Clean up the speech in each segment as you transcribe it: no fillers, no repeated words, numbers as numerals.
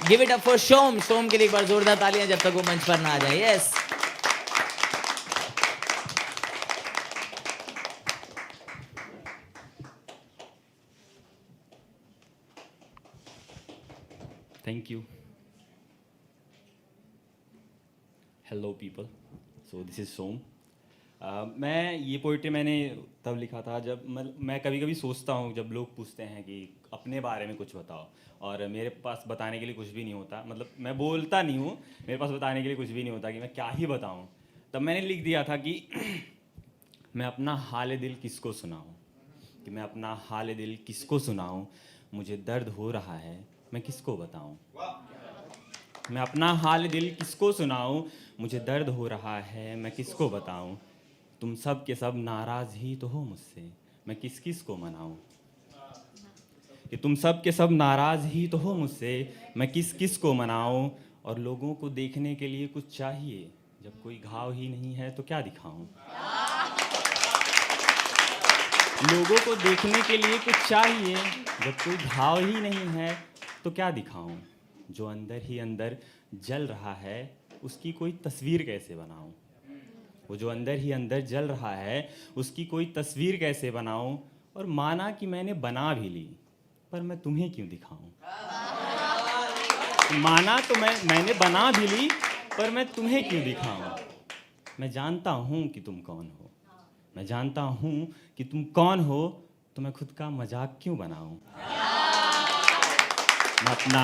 Give it up for Shome. Shome के लिए एक बार जोरदार तालियां जब तक वो मंच पर ना आ जाए। Yes Thank you. Hello people. So this is Som. मैं ये पोइट्री मैंने तब लिखा था जब मैं कभी कभी सोचता हूँ जब लोग पूछते हैं कि अपने बारे में कुछ बताओ, और मेरे पास बताने के लिए कुछ भी नहीं होता, मतलब मैं बोलता नहीं हूँ, मेरे पास बताने के लिए कुछ भी नहीं होता कि मैं क्या ही बताऊँ। तब मैंने लिख दिया था कि मैं अपना हाल दिल किसको सुनाऊँ, कि मैं अपना हाल दिल किसको सुनाऊँ, मुझे दर्द हो रहा है मैं किसको बताऊँ। मैं अपना हाल दिल किसको सुनाऊँ, मुझे दर्द हो रहा है मैं किसको बताऊँ। तुम सब के सब नाराज़ ही तो हो मुझसे, मैं किस किस को मनाऊँ। कि तुम सब के सब नाराज़ ही तो हो मुझसे, मैं किस किस को मनाऊँ। और लोगों को देखने के लिए कुछ चाहिए, जब कोई घाव ही नहीं है तो क्या दिखाऊँ। लोगों को देखने के लिए कुछ चाहिए, जब कोई घाव ही नहीं है तो क्या दिखाऊं। जो अंदर ही अंदर जल रहा है उसकी कोई तस्वीर कैसे बनाऊं। वो जो अंदर ही अंदर जल रहा है उसकी कोई तस्वीर कैसे बनाऊं। और माना कि मैंने बना भी ली, पर मैं तुम्हें क्यों दिखाऊं। माना तो मैंने बना भी ली, पर मैं तुम्हें क्यों दिखाऊं। मैं जानता हूँ कि तुम कौन हो, मैं जानता हूँ कि तुम कौन हो, तो मैं खुद का मजाक क्यों बनाऊं। मैं अपना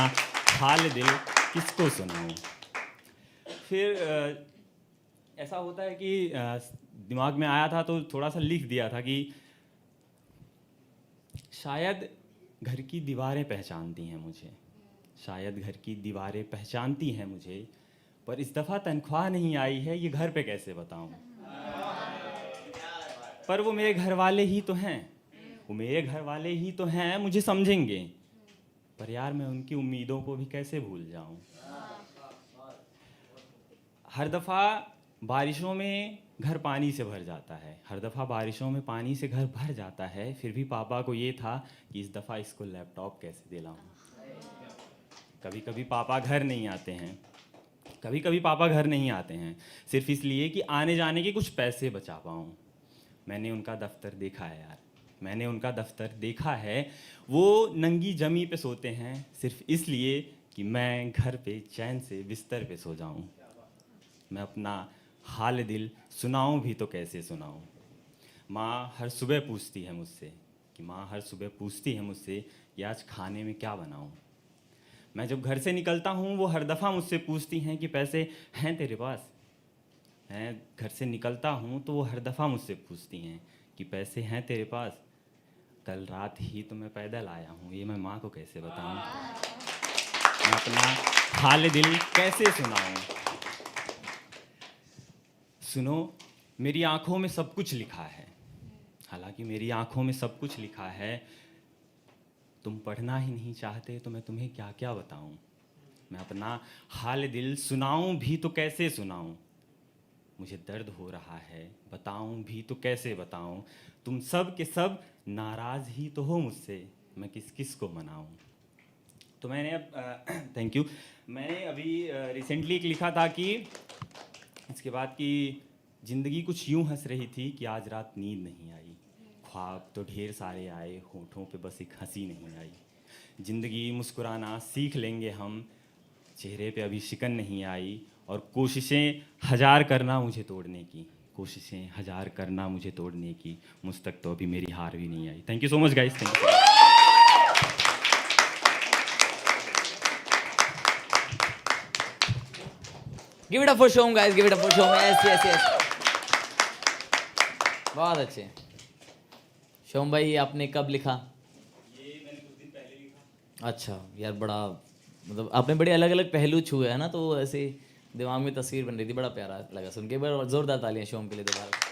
हाल दिल किसको सुनाऊं। फिर ऐसा होता है कि दिमाग में आया था तो थोड़ा सा लिख दिया था कि शायद घर की दीवारें पहचानती हैं मुझे, शायद घर की दीवारें पहचानती हैं मुझे, पर इस दफ़ा तनख्वाह नहीं आई है ये घर पे कैसे बताऊं। पर वो मेरे घर वाले ही तो हैं, वो मेरे घर वाले ही तो हैं, मुझे समझेंगे। पर यार मैं उनकी उम्मीदों को भी कैसे भूल जाऊं। हर दफ़ा बारिशों में घर पानी से भर जाता है, हर दफ़ा बारिशों में पानी से घर भर जाता है, फिर भी पापा को ये था कि इस दफ़ा इसको लैपटॉप कैसे दिलाऊं। कभी कभी पापा घर नहीं आते हैं, कभी कभी पापा घर नहीं आते हैं सिर्फ इसलिए कि आने जाने के कुछ पैसे बचा पाऊँ। मैंने उनका दफ्तर देखा है यार, मैंने उनका दफ्तर देखा है। वो नंगी जमी पे सोते हैं सिर्फ इसलिए कि मैं घर पे चैन से बिस्तर पे सो जाऊं। मैं अपना हाल दिल सुनाऊं भी तो कैसे सुनाऊं। माँ हर सुबह पूछती है मुझसे, कि माँ हर सुबह पूछती है मुझसे कि आज खाने में क्या बनाऊं। मैं जब घर से निकलता हूँ वो हर दफ़ा मुझसे पूछती हैं कि पैसे हैं तेरे पास। मैं घर से निकलता हूँ तो वो हर दफ़ा मुझसे पूछती हैं कि पैसे हैं तेरे पास। कल रात ही तो मैं पैदल आया हूँ, ये मैं माँ को कैसे बताऊँ। मैं अपना हाल दिल कैसे सुनाऊँ। सुनो मेरी आँखों में सब कुछ लिखा है, हालांकि मेरी आँखों में सब कुछ लिखा है। तुम पढ़ना ही नहीं चाहते तो मैं तुम्हें क्या क्या बताऊँ। मैं अपना हाल दिल सुनाऊँ भी तो कैसे सुनाऊँ। मुझे दर्द हो रहा है बताऊं भी तो कैसे बताऊं। तुम सब के सब नाराज़ ही तो हो मुझसे, मैं किस किस को मनाऊं। तो मैंने अब थैंक यू। मैंने अभी रिसेंटली एक लिखा था कि इसके बाद कि ज़िंदगी कुछ यूं हंस रही थी कि आज रात नींद नहीं आई। ख्वाब तो ढेर सारे आए, होठों पे बस एक हंसी नहीं आई। ज़िंदगी मुस्कुराना सीख लेंगे हम, चेहरे पे अभी शिकन नहीं आई। और कोशिशें हज़ार करना मुझे तोड़ने की, कोशिशें हज़ार करना मुझे तोड़ने की, मुझ तक तो अभी मेरी हार भी नहीं आई। Thank you so much guys, thank you. Give it up for Shom guys, give it up for Shom. Yes yes yes, बहुत अच्छे। शोम भाई आपने कब लिखा? ये मैंने कुछ दिन पहले लिखा। अच्छा यार, बड़ा मतलब आपने बड़े अलग अलग पहलू छुए है ना, तो ऐसे दिमाग में तस्वीर बन रही थी। बड़ा प्यारा लगा सुन के। बड़ा जोरदार तालियां शोम के लिए दोबारा।